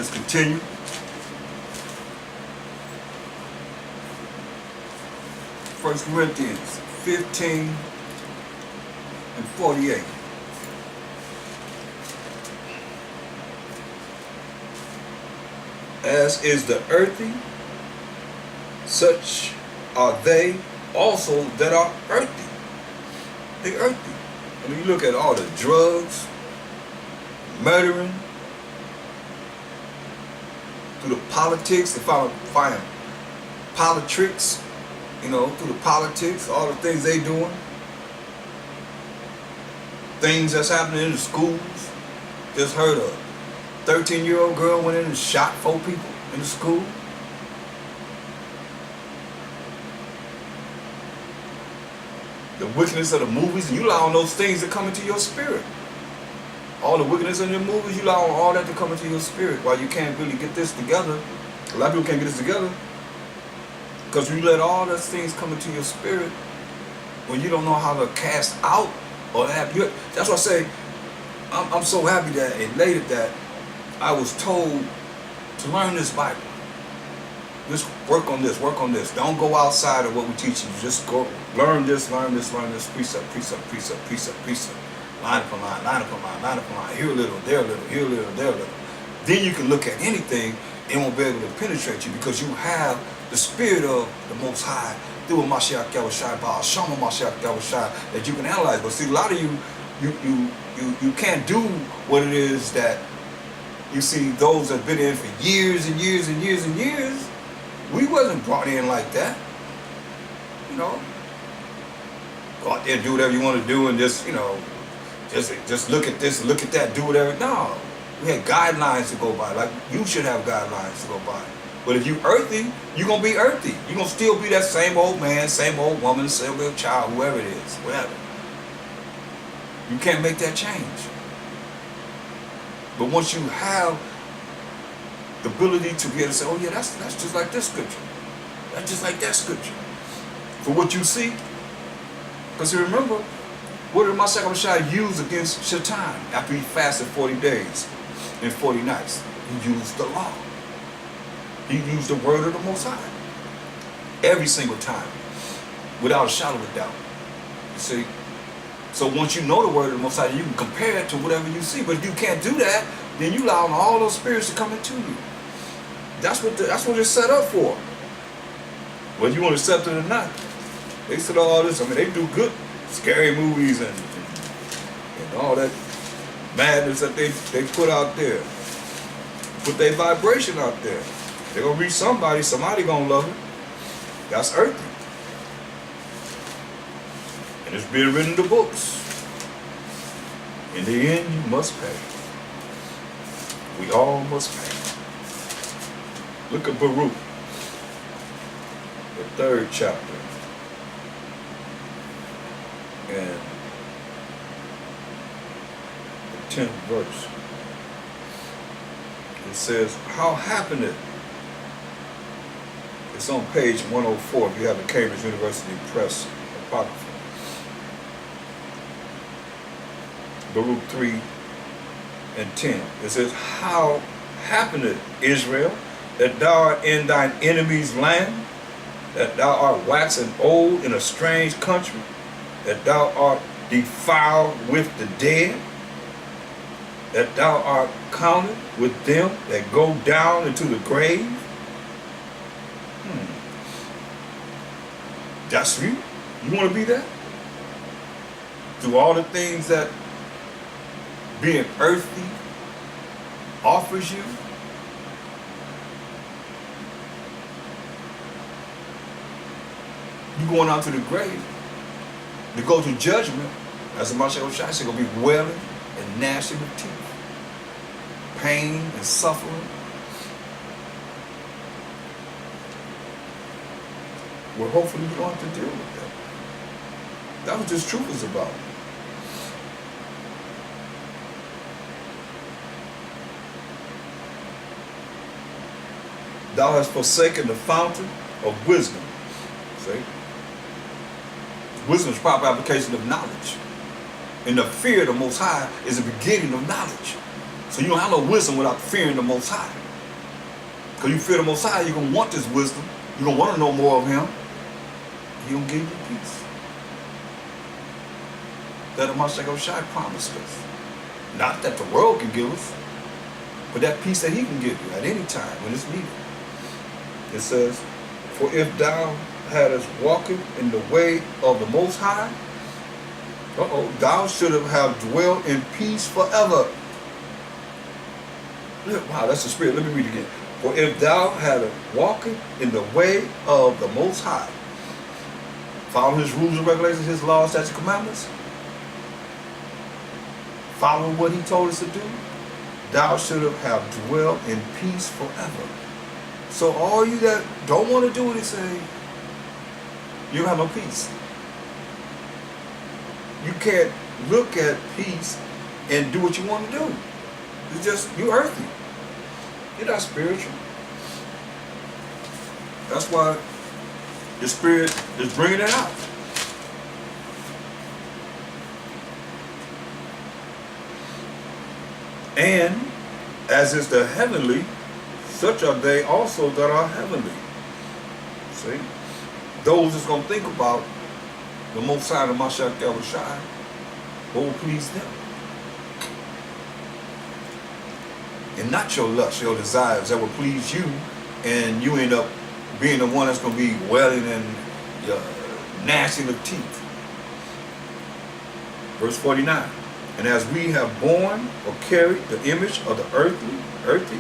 Let's continue. First Corinthians 15 and 48. As is the earthy, such are they also that are earthy. They earthy. I mean, you look at all the drugs, murdering, through the politics, they find politics, through the politics, all the things they doing, things that's happening in the schools. Just heard a 13-year-old girl went in and shot 4 people in the school. The wickedness of the movies, and you allow those things to come into your spirit. All the wickedness in the movies, you allow all that to come into your spirit. While you can't really get this together, a lot of people can't get this together, because you let all those things come into your spirit when you don't know how to cast out or have you. That's why I say I'm so happy that elated that I was told to learn this Bible. Just work on this, work on this. Don't go outside of what we teach you. Just go learn this, precept, precept, precept, precept, precept. Line upon line, line upon line, line upon line. Here a little, there a little, here a little, there a little. Then you can look at anything, it won't be able to penetrate you because you have the Spirit of the Most High through a Mashiach Yahushua, by Shama Mashiach Yahushua, that you can analyze. But see, a lot of you can't do what it is that you see those that have been in for years and years and years and years. We wasn't brought in like that. Go out there, do whatever you want to do, and just look at this, look at that, do whatever. No, we had guidelines to go by. Like you should have guidelines to go by. But if you earthy, you're gonna be earthy. You're gonna still be that same old man, same old woman, same old child, whoever it is, whatever. You can't make that change. But once you have the ability to be able to say, oh yeah, that's just like this scripture. That's just like that scripture. For what you see. Because you remember, what did Mashiach Yahushua use against Shaitan after he fasted 40 days and 40 nights? He used the law. He used the word of the Most High. Every single time. Without a shadow of a doubt. You see? So once you know the word of the Most High, you can compare it to whatever you see. But if you can't do that, then you allow all those spirits to come into you. That's what it's set up for. Whether you want to accept it or not. They said all this. I mean, they do good scary movies and all that madness that they put out there. Put their vibration out there. They're going to reach somebody. Somebody going to love it. That's earthy. And it's being written in the books. In the end, you must pay. We all must pay. Look at Baruch, the 3rd chapter. And the 10th verse. It says, how happened it? It's on page 104 if you have the Cambridge University Press Apocrypha. Baruch 3 and 10. It says, how happened it, Israel, that thou art in thine enemy's land, that thou art waxen old in a strange country, that thou art defiled with the dead, that thou art counted with them that go down into the grave? That's you? You want to be that? Through all the things that being earthy offers you? You going out to the grave to go to judgment, as the Mashiach Yahushua said, going to be wailing and gnashing of teeth, pain and suffering. Well, hopefully you don't have to deal with that. That's what this truth is about. Thou hast forsaken the fountain of wisdom. See? Wisdom is proper application of knowledge. And the fear of the Most High is the beginning of knowledge. So you don't have no wisdom without fearing the Most High. Because you fear the Most High, you're going to want this wisdom. You're going to want to know more of Him. He's going to give you peace. That the Mashiach Shai promised us. Not that the world can give us, but that peace that He can give you at any time when it's needed. It says, for if thou hadst walked in the way of the Most High, thou shouldst have dwelt in peace forever. Wow, that's the Spirit. Let me read it again. For if thou hadst walked in the way of the Most High, follow His rules and regulations, His laws, statutes, and commandments, follow what He told us to do, thou shouldst have dwelt in peace forever. So all you that don't want to do what He say, you don't have no peace. You can't look at peace and do what you want to do. It's just, you're earthy. You're not spiritual. That's why the Spirit is bringing it out. And as is the heavenly, such are they also that are heavenly. See? Those that's going to think about the Most High of Mashiach Yahushua, what will please them. And not your lust, your desires that will please you, and you end up being the one that's going to be wailing and gnashing of teeth. Verse 49. And as we have borne or carried the image of the earthy,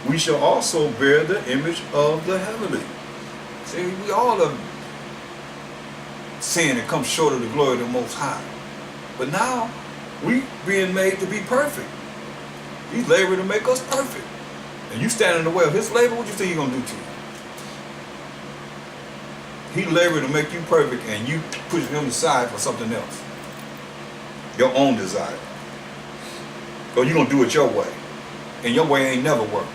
we shall also bear the image of the heavenly. See, we all have sinned and come short of the glory of the Most High. But now, we being made to be perfect. He's laboring to make us perfect. And you stand in the way of His labor, what do you think He's going to do to you? He labored to make you perfect, and you push Him aside for something else. Your own desire. Or you're going to do it your way. And your way ain't never worked.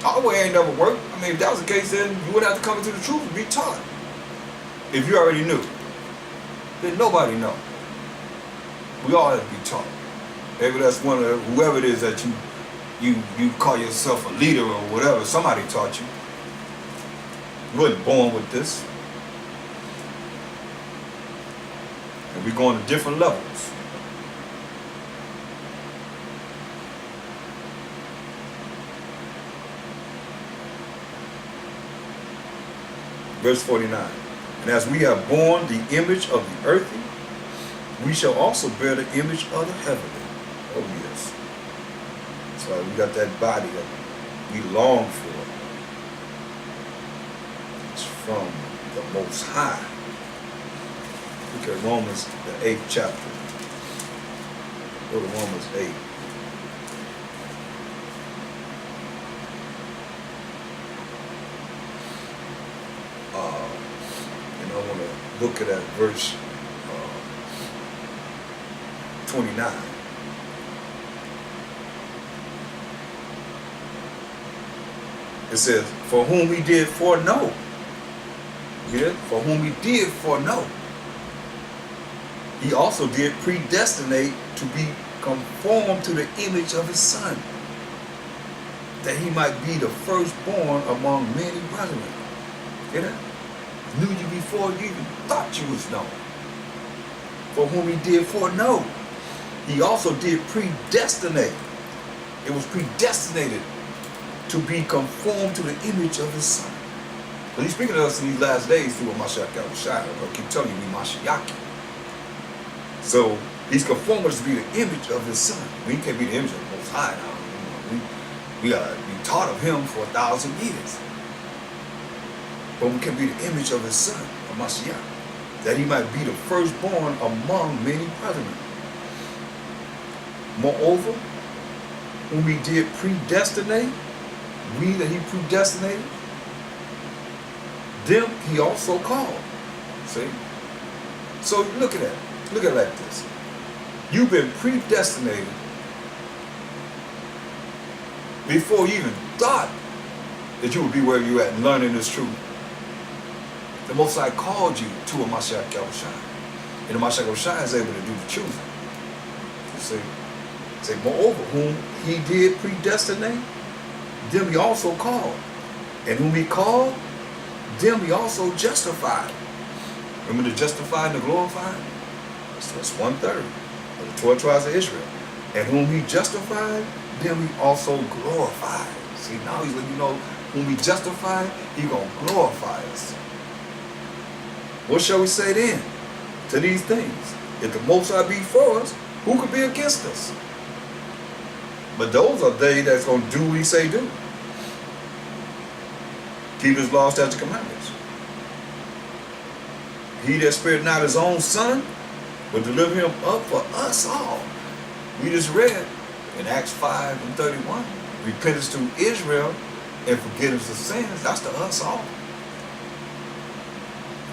Our way ain't never worked. I mean, if that was the case, then you would have to come into the truth and be taught. If you already knew, then nobody know. We all have to be taught. Maybe that's one of whoever it is that you call yourself a leader or whatever. Somebody taught you. You wasn't born with this. And we're going to different levels. Verse 49. And as we have borne the image of the earthy, we shall also bear the image of the heavenly. Oh yes. So we got that body that we long for. It's from the Most High. Look at Romans, the 8th chapter. Go to Romans 8. And I want to look at that verse 29. It says, for whom He did foreknow. Yeah? For whom He did foreknow. He also did predestinate to be conformed to the image of His Son, that He might be the firstborn among many brethren. You know? Knew you before you even thought you was known. For whom He did foreknow. He also did predestinate. It was predestinated to be conformed to the image of His Son. So He's speaking to us in these last days through a Mashiach Yahushua. I keep telling you, we Mashiach. So He's conformed us to be the image of His Son. We can't be the image of the Most High now. We are being taught of Him for 1,000 years. But we can be the image of His Son, of Mashiach, that He might be the firstborn among many brethren. Moreover, whom He did predestinate, we that He predestinated, them He also called. See? So look at that. Look at it like this. You've been predestinated before you even thought that you would be where you're at and learning this truth. The Most High called you to a Mashiach Yahushua. And the Mashiach Yahushua is able to do the choosing. You see? Say, moreover, whom He did predestinate, them he also called. And whom he called, them he also justified. Remember the justified and the glorified? That's 1/3 of the 12 tribes of Israel. And whom he justified, them he also glorified. See, now he's letting you know, whom he justified, he gonna glorify us. What shall we say then to these things? If the Most High be for us, who could be against us? But those are they that's gonna do what he say do. Keep his laws, statutes, and commandments. He that spared not his own son, but deliver him up for us all. We just read in Acts 5:31, repentance to Israel and forgiveness of sins. That's to us all.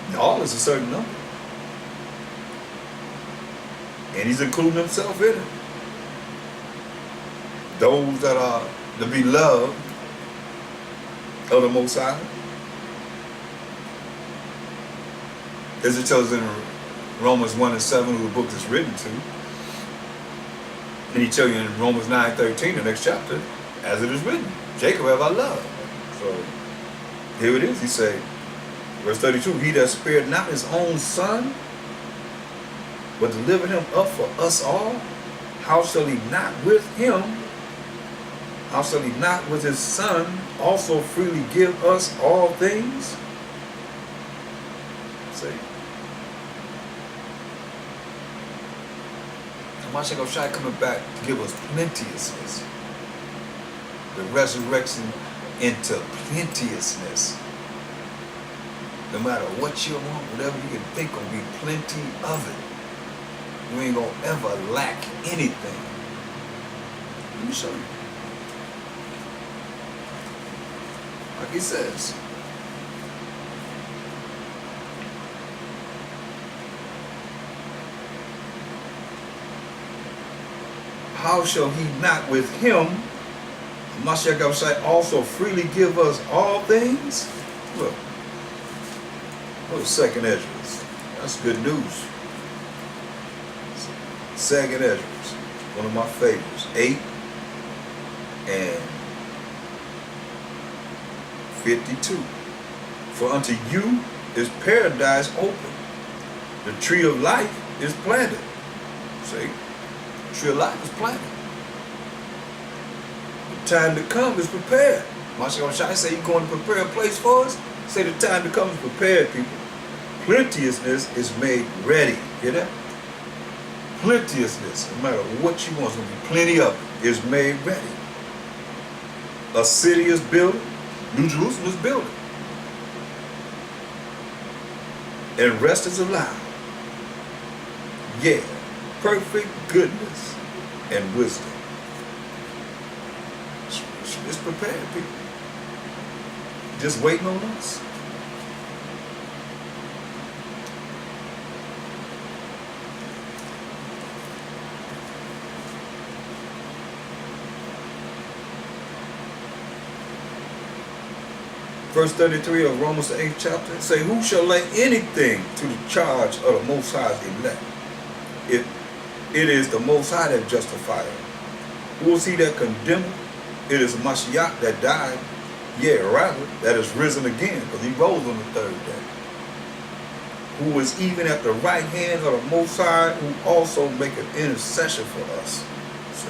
And all is a certain number. And he's including himself in it. Those that are the beloved of the Most High. As it tells in Romans 1:7, who the book is written to. And he tells you in Romans 9:13, the next chapter, as it is written, Jacob have I loved. So here it is. He say, verse 32, he that spared not his own son, but delivered him up for us all, how shall he not with him, how shall he not with his son also freely give us all things? See? Mashiach Shai coming back to give us plenteousness. The resurrection into plenteousness. No matter what you want, whatever you can think will be plenty of it. You ain't gonna ever lack anything. Let me show you. Like he says. How shall he not with him, Mashiach Shai, also freely give us all things? Look. Look, 2nd Esdras. That's good news. 2nd Esdras, one of my favorites. 8 and 52. For unto you is paradise open. The tree of life is planted. See? The tree of life is planted. The time to come is prepared. Mashiach Shai say he's going to prepare a place for us. Say the time to come is prepared, people. Plenteousness is made ready. Hear that? Plenteousness, no matter what you want, it's going to be plenty of it, is made ready. A city is built, New Jerusalem is built. And rest is allowed. Yeah, perfect goodness and wisdom. It's prepared, people. Just waiting on us. Verse 33 of Romans the 8th chapter say, who shall lay anything to the charge of the Most High's elect? It is the Most High that justifieth. Who is he that condemneth? It is Mashiach that died, yeah, rather, that is risen again, because he rose on the 3rd day. Who is even at the right hand of the Most High, who also maketh intercession for us. See?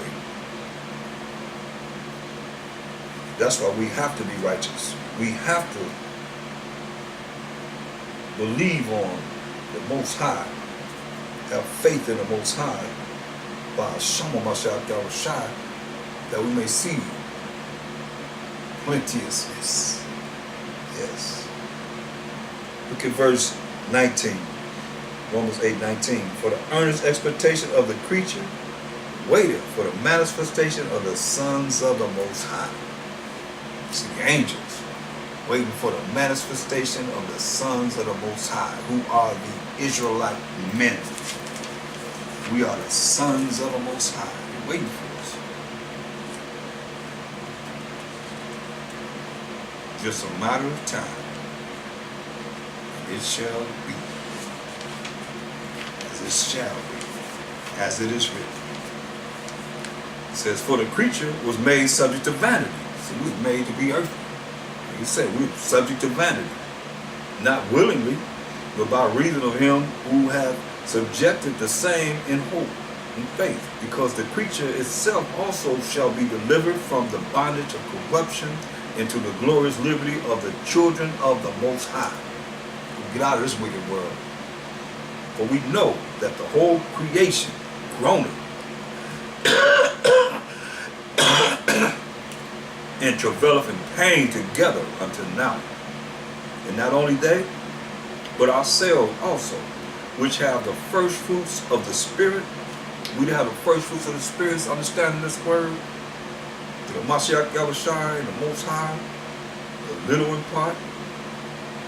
That's why we have to be righteous. We have to believe on the Most High, have faith in the Most High, by Shama Mashiach Shai, that we may see plenteousness. Yes. Look at verse 19. Romans 8:19. For the earnest expectation of the creature waited for the manifestation of the sons of the Most High. See, the angels waiting for the manifestation of the sons of the Most High, who are the Israelite men. We are the sons of the Most High. They're waiting for us. Just a matter of time. It shall be. As it shall be. As it is written. It says, for the creature was made subject to vanity. See, we were made to be earthly. Like he said, we're subject to vanity. Not willingly, but by reason of him who hath subjected the same in hope and faith. Because the creature itself also shall be delivered from the bondage of corruption into the glorious liberty of the children of the Most High. Get out of this wicked world. For we know that the whole creation groaneth and travaileth in pain together until now. And not only they, but ourselves also, which have the first fruits of the Spirit. We have the first fruits of the Spirit, understanding this word. The Mashiach Yahushua, the Most High, the little in part,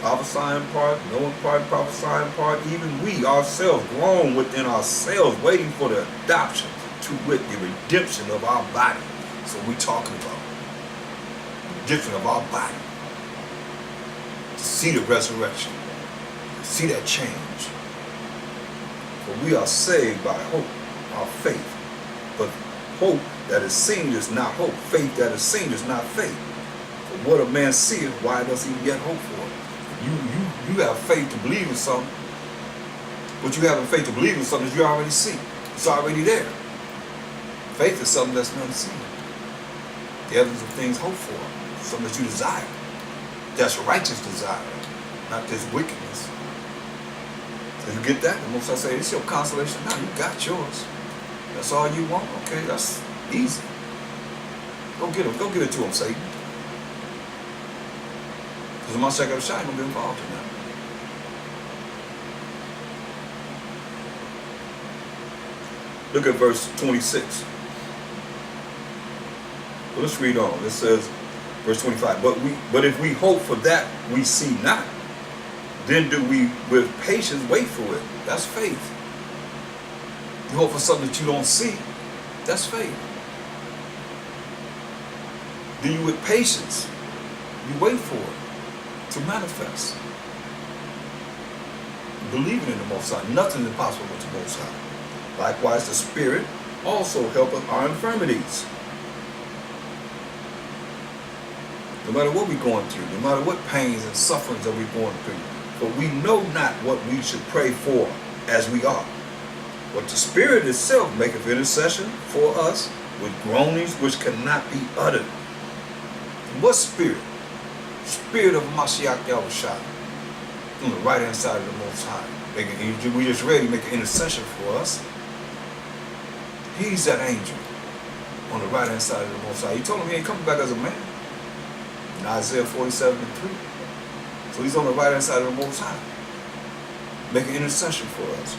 prophesying part, knowing part, prophesying part. Even we ourselves groan within ourselves, waiting for the adoption, to wit, the redemption of our body. So we talking about redemption of our body. To see the resurrection, to see that change. For we are saved by hope, our faith. But hope that is seen is not hope. Faith that is seen is not faith. For what a man seeth, why does he yet hope for it? You have faith to believe in something. What you have in faith to believe in something is you already see. It's already there. Faith is something that's not seen. The evidence of things hoped for. Something that you desire. That's righteous desire. Not this wickedness. So you get that? The Most High say, it's your consolation now. You got yours. That's all you want? Okay, that's easy. Go get him. Go get it to him, Satan. Because the Mashiach Yahushua ain't going to be involved in that. Look at verse 26. Well, let's read on. It says, verse 25, but if we hope for that we see not, then do we with patience wait for it. That's faith. You hope for something that you don't see, that's faith. Then you with patience, you wait for it to manifest. Believing in the Most High, nothing is impossible with the Most High. Likewise, the Spirit also helpeth our infirmities. No matter what we're going through, no matter what pains and sufferings that we're going through, but we know not what we should pray for as we ought. But the Spirit itself maketh intercession for us with groanings which cannot be uttered. What Spirit? Spirit of Mashiach Yahushua on the right hand side of the Most High. We just ready to make an intercession for us. He's that angel on the right hand side of the Most High. He told him he ain't coming back as a man. In Isaiah 47:3. So he's on the right hand side of the Most High, making intercession for us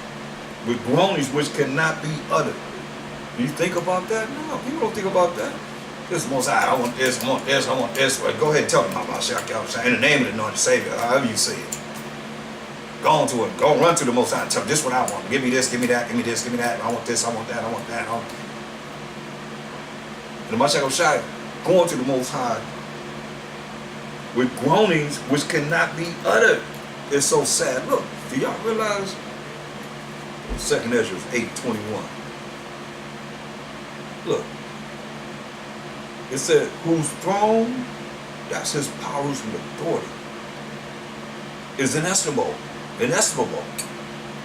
with groanings which cannot be uttered. Do you think about that? No, people don't think about that. This is the Most High. I want this, I want this, I want this. Well, go ahead and tell them about Mashiach in the name of the anointed Savior, however you say it. Go on to it. Go run to the Most High and tell them this is what I want. Give me this, give me that, give me this, give me that. I want this, I want that, I want that. And the Mashiach going to the Most High with groanings which cannot be uttered. It's so sad. Look, do y'all realize 2nd Ezra 8:21? Look, it said, whose throne, that's his powers and authority, is inestimable,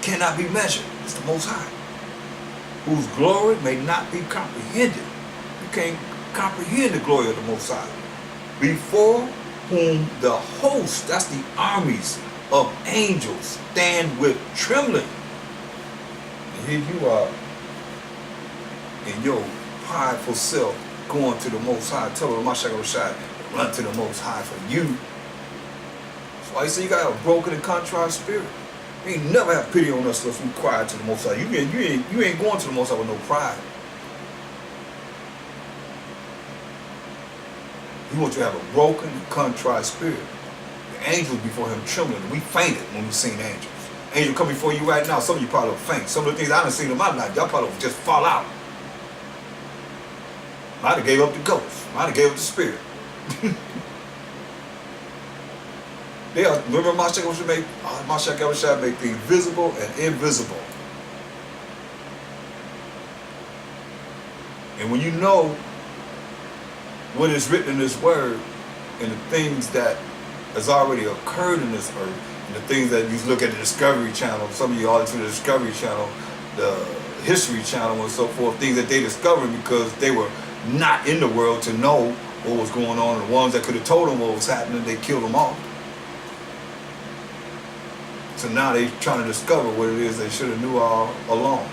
cannot be measured. It's the Most High, whose glory may not be comprehended. You can't comprehend the glory of the Most High. Before whom the host, that's the armies of angels, stand with trembling. And here you are in your prideful self going to the Most High, telling Mashiach Yahushua, run to the Most High for you. That's why you say you got a broken and contrite spirit. You ain't never have pity on us if we cry to the Most High. You ain't going to the Most High with no pride. We want you to have a broken and contrite spirit. The angels before him trembling. We fainted when we seen angels. Angel come before you right now. Some of you probably will faint. Some of the things I done seen in my life, y'all probably will just fall out. Might have gave up the ghost. Might have gave up the spirit. Remember Mashiach Yahushua make things visible and invisible. And when you know what is written in this word and the things that has already occurred in this earth, and the things that you look at the Discovery Channel, some of you all to the Discovery Channel, the History Channel and so forth, things that they discovered because they were not in the world to know what was going on, and the ones that could have told them what was happening, they killed them off. So now they're trying to discover what it is they should have knew all along.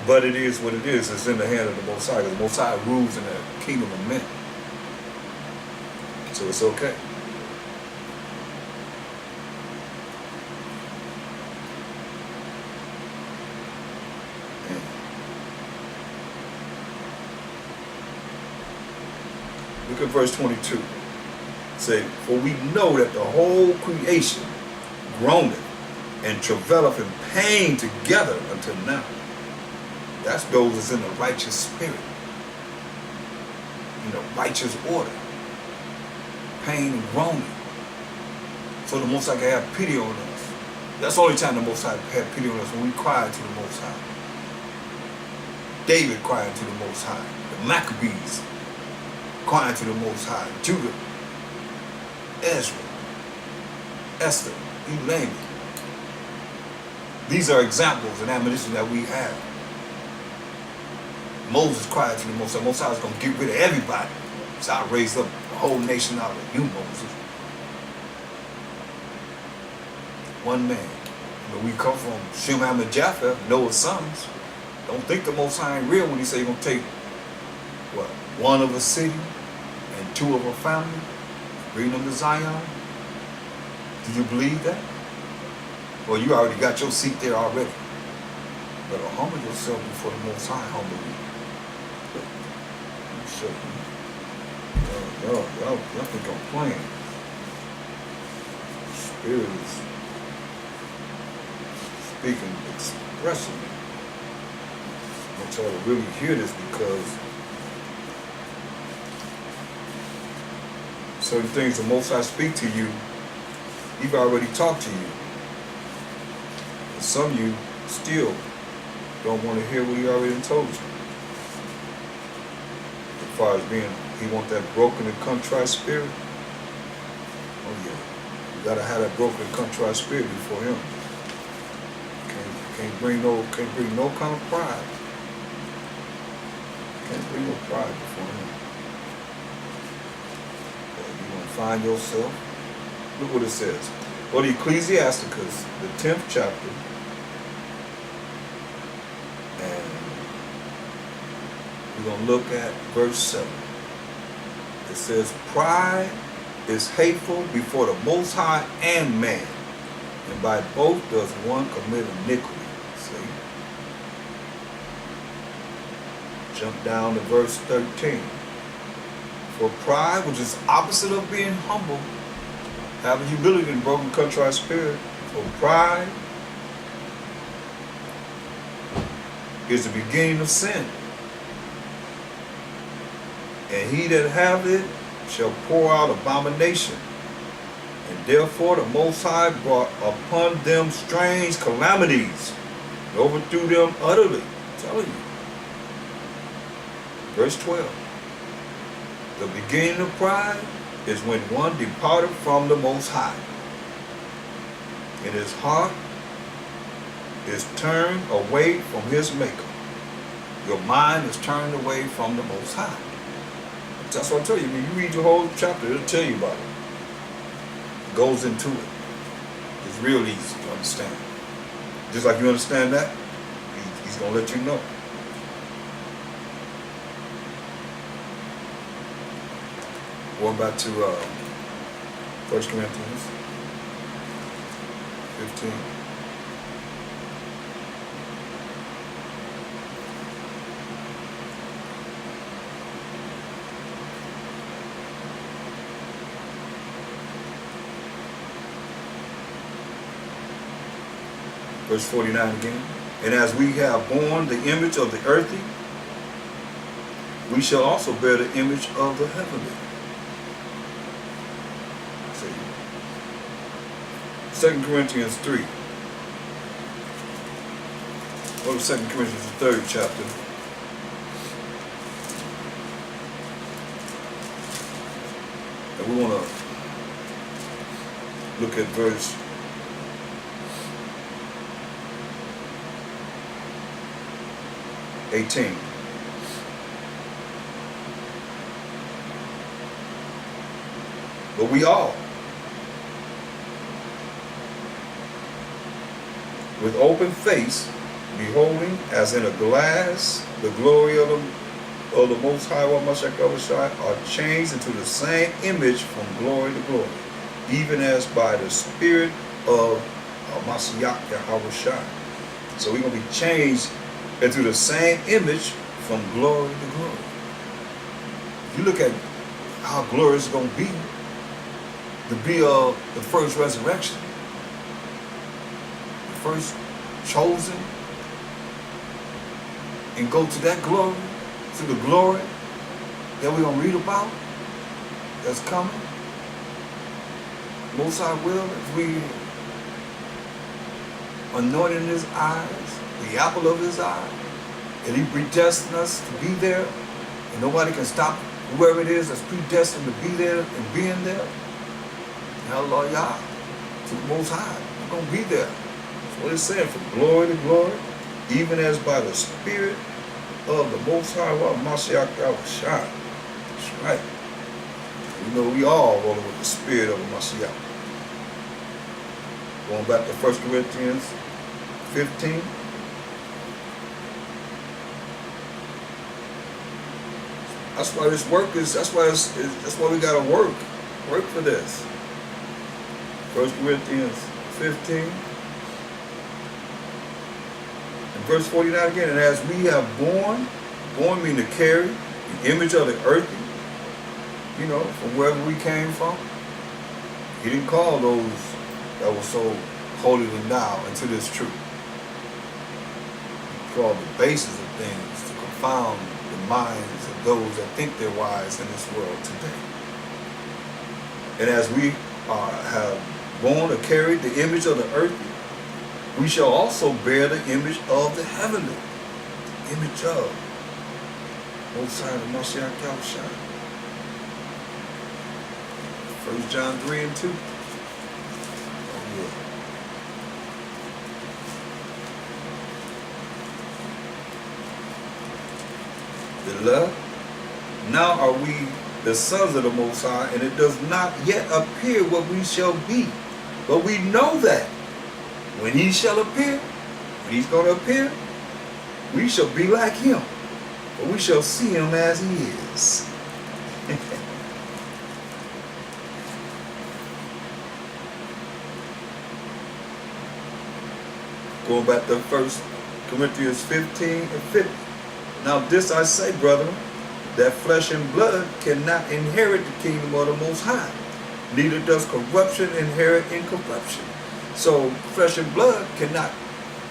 But it is what it is. It's in the hand of the Most High. The Most High rules in the kingdom of men. So it's okay. Look at verse 22. Say, for we know that the whole creation groaneth and travaileth in pain together until now. That's those that's in the righteous spirit, in the righteous order, pain and groaning. So the Most High can have pity on us. That's the only time the Most High had pity on us, when we cried to the Most High. David cried to the Most High. The Maccabees crying to the Most High. Judah, Ezra, Esther, you name it. These are examples and admonition that we have. Moses cried to the Most High. Most High is going to get rid of everybody. So I raised up the whole nation out of you, Moses. One man. When we come from Shem, Ham, and Japheth, Noah's sons. Don't think the Most High ain't real when he say he's going to take, what, one of a city and two of a family, bring them to Zion. Do you believe that? Well, you already got your seat there already. But humble yourself before the Most High, humble you. Y'all think I'm playing. Spirit is speaking expressively. I want y'all to really hear this, because certain things the Most High speak to you, He's already talked to you. And some of you still don't want to hear what He already told you. As far as being, He want that broken and contrite spirit. Oh yeah, you gotta have that broken and contrite spirit before Him. Can't bring no kind of pride. Can't bring no pride before Him. You're gonna find yourself. Look what it says. Well, the Ecclesiasticus, the 10th chapter, and we're going to look at verse 7. It says, pride is hateful before the Most High and man, and by both does one commit iniquity. See? Jump down to verse 13. For pride, which is opposite of being humble, having humility and broken contrite spirit, for pride is the beginning of sin. And he that hath it shall pour out abomination. And therefore the Most High brought upon them strange calamities, and overthrew them utterly. I'm telling you. Verse 12. The beginning of pride is when one departed from the Most High, and his heart is turned away from his Maker. Your mind is turned away from the Most High. That's what I tell you. When you read the whole chapter, it'll tell you about it. It goes into it. It's real easy to understand. Just like you understand that, he's going to let you know. Going back to 1 Corinthians 15. Verse 49 again. And as we have borne the image of the earthly, we shall also bear the image of the heavenly. 2 Corinthians 3. Go to 2 Corinthians, the 3rd chapter. we want to look at verse 18. But we all, with open face, beholding as in a glass the glory of the Most High, are changed into the same image from glory to glory, even as by the Spirit of Mashiach Yahushua. So we're going to be changed into the same image from glory to glory. If you look at how glorious it's going to be the first resurrection, the first chosen, and go to that glory, to the glory that we're going to read about that's coming. Most High will, if we anointed his eyes, the apple of his eye, and he predestined us to be there, and nobody can stop whoever it is that's predestined to be there and being there. Hallelujah, to the Most High, we're going to be there. That's what it's saying, from glory to glory, even as by the Spirit of the Most High, Mashiach Yahushua. That's right. You know, we all rolling with the Spirit of the Mashiach. Going back to 1 Corinthians 15. That's why this work is, that's why we gotta work for this. 1 Corinthians 15. And verse 49 again, and as we have borne meaning to carry the image of the earthy, you know, from wherever we came from. He didn't call those that were so holier now into this truth. He called the basis of things to confound the minds of those that think they're wise in this world today. And as we have borne or carried the image of the earthly, we shall also bear the image of the heavenly, the image of Most High, the Mashiach Yahushua. 1 John 3 and 2. Beloved, now are we the sons of the Most High, and it does not yet appear what we shall be. But we know that when he shall appear, when he's going to appear, we shall be like him, for we shall see him as he is. Going back to 1 Corinthians 15 and 50. Now this I say, brethren, that flesh and blood cannot inherit the kingdom of the Most High, neither does corruption inherit incorruption. So flesh and blood cannot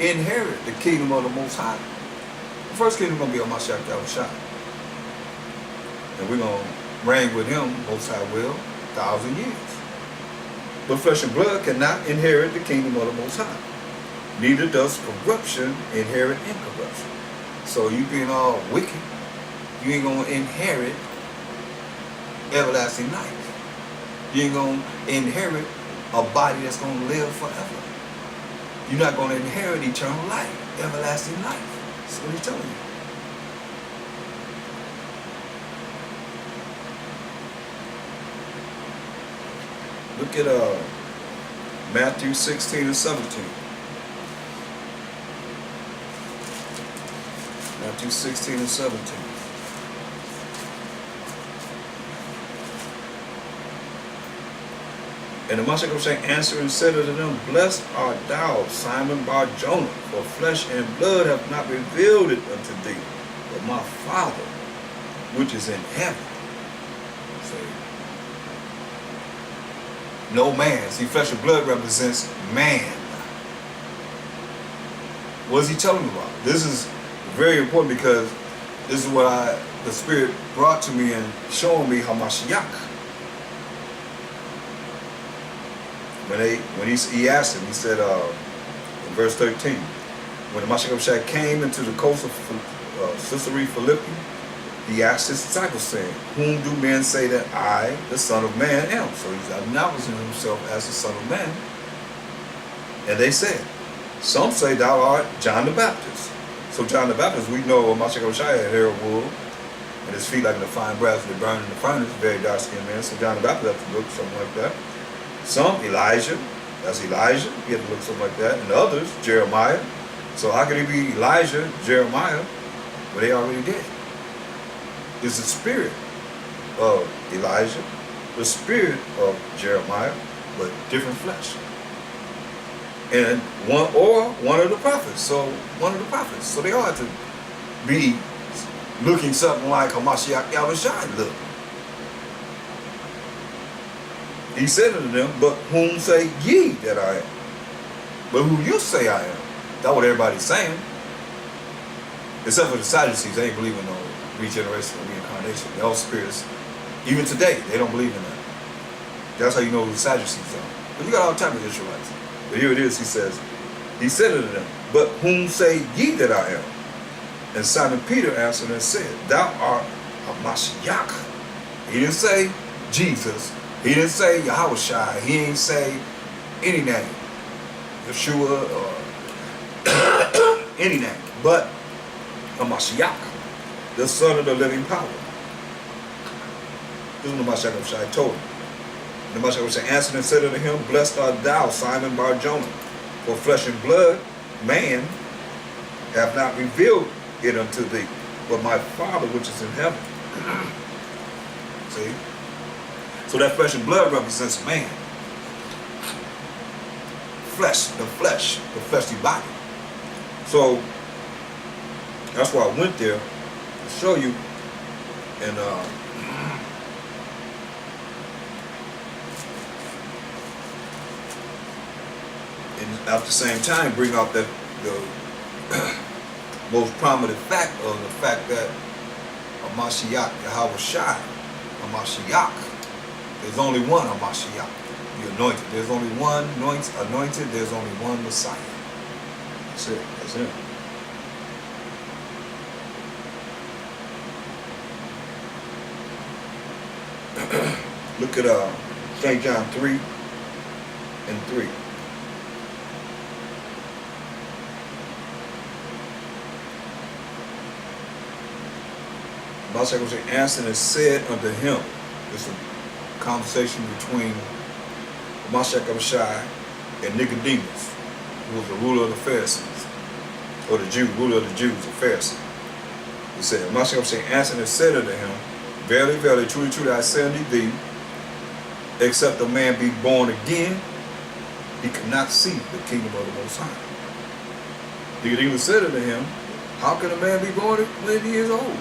inherit the kingdom of the Most High. The first kingdom is going to be on Mashiach Yahushua. And we're going to reign with him, Most High will, 1,000 years. But flesh and blood cannot inherit the kingdom of the Most High, neither does corruption inherit incorruption. So you being all wicked, you ain't going to inherit everlasting life. You ain't going to inherit a body that's going to live forever. You're not going to inherit eternal life, everlasting life. That's what he's telling you. Look at Matthew 16 and 17. Matthew 16 and 17. And the Mashiach answered and said unto them, Blessed art thou, Simon Bar-Jonah, for flesh and blood have not revealed it unto thee, but my Father which is in heaven. See, no man. See, flesh and blood represents man. What is he telling me about? This is very important because this is what the Spirit brought to me and showing me how Mashiach. When he asked him, he said in verse 13, when the Mashiach came into the coast of Caesarea Philippi, he asked his disciples, saying, Whom do men say that I, the Son of Man, am? So he's acknowledging himself as the Son of Man. And they said, Some say thou art John the Baptist. So John the Baptist, we know Mashiach Shai had hair of wool, and his feet like in the fine brass they burn in the furnace, very dark skinned man. So John the Baptist had to look something like that. Some, Elijah, that's Elijah, he had to look something like that. And others, Jeremiah. So how could he be Elijah, Jeremiah, when they already dead? It's the spirit of Elijah, the spirit of Jeremiah, but different flesh. And one of the prophets. So one of the prophets. So they all have to be looking something like Hamashiach Yahushua looked. He said unto them, But whom say ye that I am? But who you say I am? That's what everybody's saying. Except for the Sadducees, they ain't believe in no regeneration or reincarnation. They're all spirits. Even today, they don't believe in that. That's how you know who the Sadducees are. But you got all types of Israelites. But here it is, he says, he said unto them, But whom say ye that I am? And Simon Peter answered and said, Thou art a Mashiach. He didn't say Jesus. He didn't say Yahushua. He didn't say any name. Yeshua or any name. But a Mashiach, the Son of the living power. This is what the Mashiach told him. The Mashiach answered and said unto him, Blessed art thou, Simon Bar-Jonah, for flesh and blood, man, have not revealed it unto thee, but my Father which is in heaven. See? So that flesh and blood represents man. Flesh, the fleshly body. So that's why I went there to show you, and at the same time bring out the most prominent fact of the fact that a Mashiach, Yahushua, a Mashiach, there's only one a Mashiach, the anointed. There's only one anointed, there's only one Messiah. That's it. That's it. Look at St. John 3 and 3. Mashiach answered and said unto him, this is a conversation between Mashiach and Nicodemus, who was the ruler of the Pharisees, or the ruler of the Jews, the Pharisee. He said, Mashiach answered and said unto him, Verily, verily, truly, truly, I say unto thee, except a man be born again, he cannot see the kingdom of the Most High. Nicodemus said unto him, How can a man be born when he is old?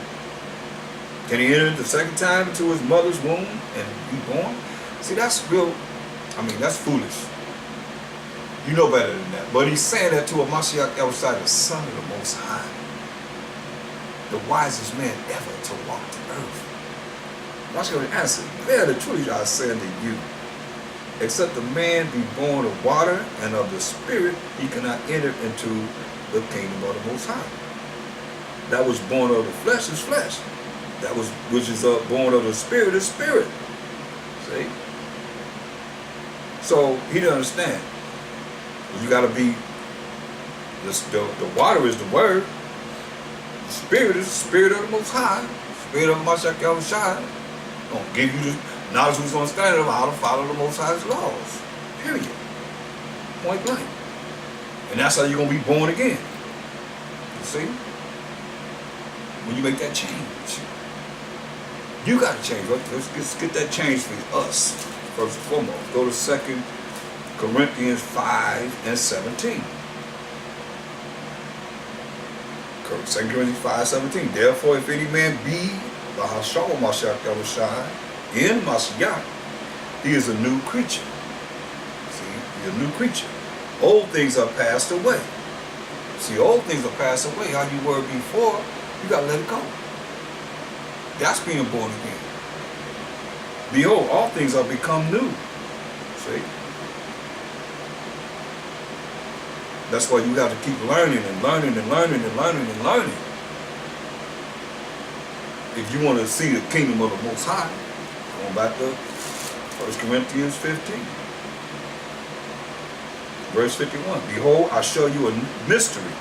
Can he enter the second time into his mother's womb and be born? See, that's real, that's foolish. You know better than that. But he's saying that to a Mashiach outside, the Son of the Most High. The wisest man ever to walk the earth. Mashiach answered, Verily, truly, I say unto you, except a man be born of water and of the Spirit, he cannot enter into the kingdom of the Most High. That was born of the flesh is flesh. That was which is born of the Spirit is spirit. See? So he didn't understand. You got to be. The water is the word. The Spirit is the Spirit of the Most High. The Spirit of Mashiach Yahushua gonna give you the knowledge who's gonna stand of how to follow the Most High's laws. Period. Point blank. And that's how you're gonna be born again. You see? When you make that change. You got to change. Let's get that change for us, first and foremost. Go to 2 Corinthians 5 and 17. 2 Corinthians 5, 17. Therefore, if any man be Bahashal Mashiach Yahushua in Mashiach, he is a new creature. See, he's a new creature. Old things are passed away. See, old things are passed away. How you were before, you got to let it go. That's being born again. Behold, all things are become new. See? That's why you have to keep learning and learning and learning and learning and learning. if you want to see the kingdom of the Most High, going back to 1 Corinthians 15. Verse 51. Behold, I show you a mystery.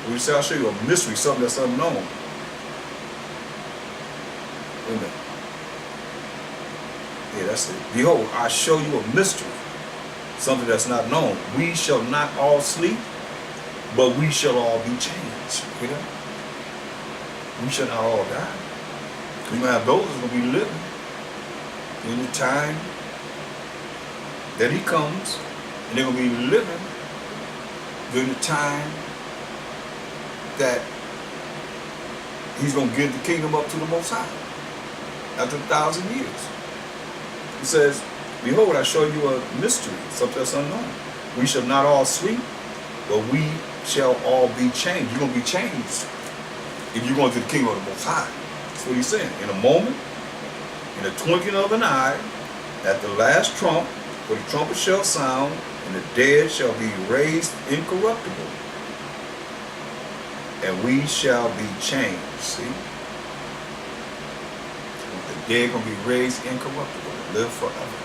We say I'll show you a mystery, something that's unknown. Wait a minute. Yeah, that's it. Behold, I show you a mystery, something that's not known. We shall not all sleep, but we shall all be changed. You know? We shall not all die. Because you have those that's going to be living in the time that he comes, and they're going to be living during the time that he's going to give the kingdom up to the Most High after 1,000 years. He says, behold, I show you a mystery, something that's unknown. We shall not all sleep, but we shall all be changed. You're going to be changed if you're going to the kingdom of the Most High. That's what he's saying. In a moment, in the twinkling of an eye, at the last trump, for the trumpet shall sound, and the dead shall be raised incorruptible, and we shall be changed. See? The dead going to be raised incorruptible, live forever.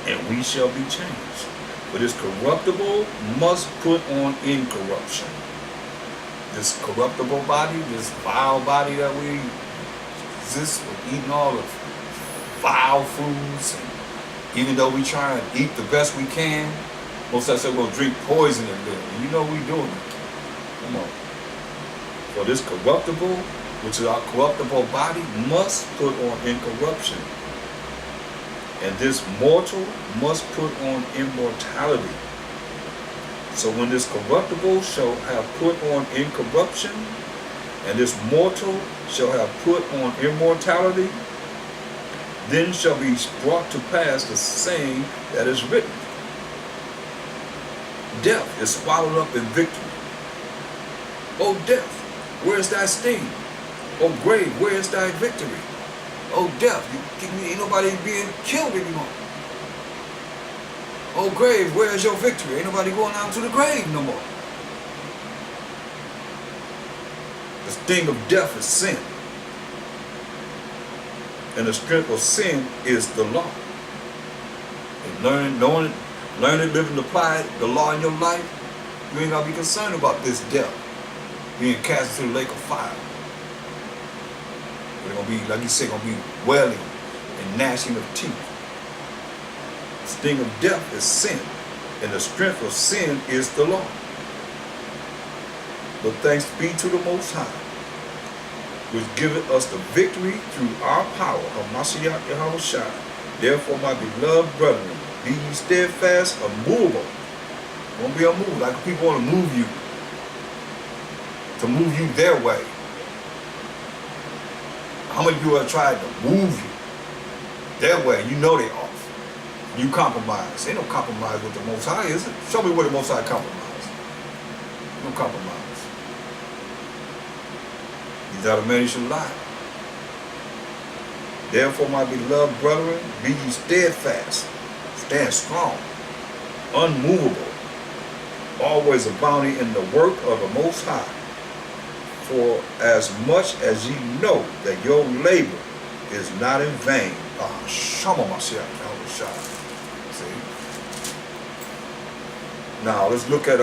And we shall be changed. But this corruptible must put on incorruption. This corruptible body, this vile body that we exist with, eating all the vile foods, and even though we try and eat the best we can, most of us are going to drink poison and live. And you know we're doing it. Come on. For this corruptible, which is our corruptible body, must put on incorruption. And this mortal must put on immortality. So when this corruptible shall have put on incorruption, and this mortal shall have put on immortality, then shall be brought to pass the saying that is written, death is swallowed up in victory. O death, where is thy sting? O grave, where is thy victory? O death, ain't nobody being killed anymore. O grave, where is your victory? Ain't nobody going out to the grave no more. The sting of death is sin. And the strength of sin is the law. And learning, living, apply the law in your life, you ain't got to be concerned about this death being cast into the lake of fire. They're going to be, like you said, going to be wailing and gnashing of teeth. The sting of death is sin, and the strength of sin is the law. But thanks be to the Most High, which giveth us the victory through our power of Mashiach Yahushua. Therefore, my beloved brethren, be ye steadfast, unmovable. Don't be unmovable, like people want to move you their way. How many people have tried to move you their way? You know they off. You compromise. Ain't no compromise with the Most High, is it? Show me where the Most High compromise. No compromise. He's not a man he should lie. Therefore, my beloved brethren, be ye steadfast, stand strong, unmovable, always abounding in the work of the Most High. For as much as ye know that your labor is not in vain. Shama Mashiach Yahushua. See? Now let's look at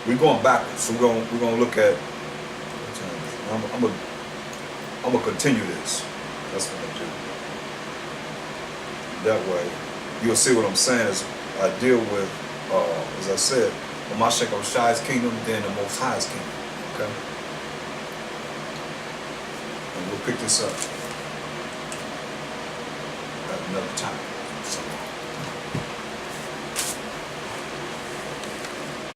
we're going backwards. So we're gonna look at. I'm gonna continue this. That's what I do. That way, you'll see what I'm saying as I deal with, as I said, the Mashiach Yahushua's kingdom, then the Most High's kingdom. Okay? And we'll pick this up at another time. So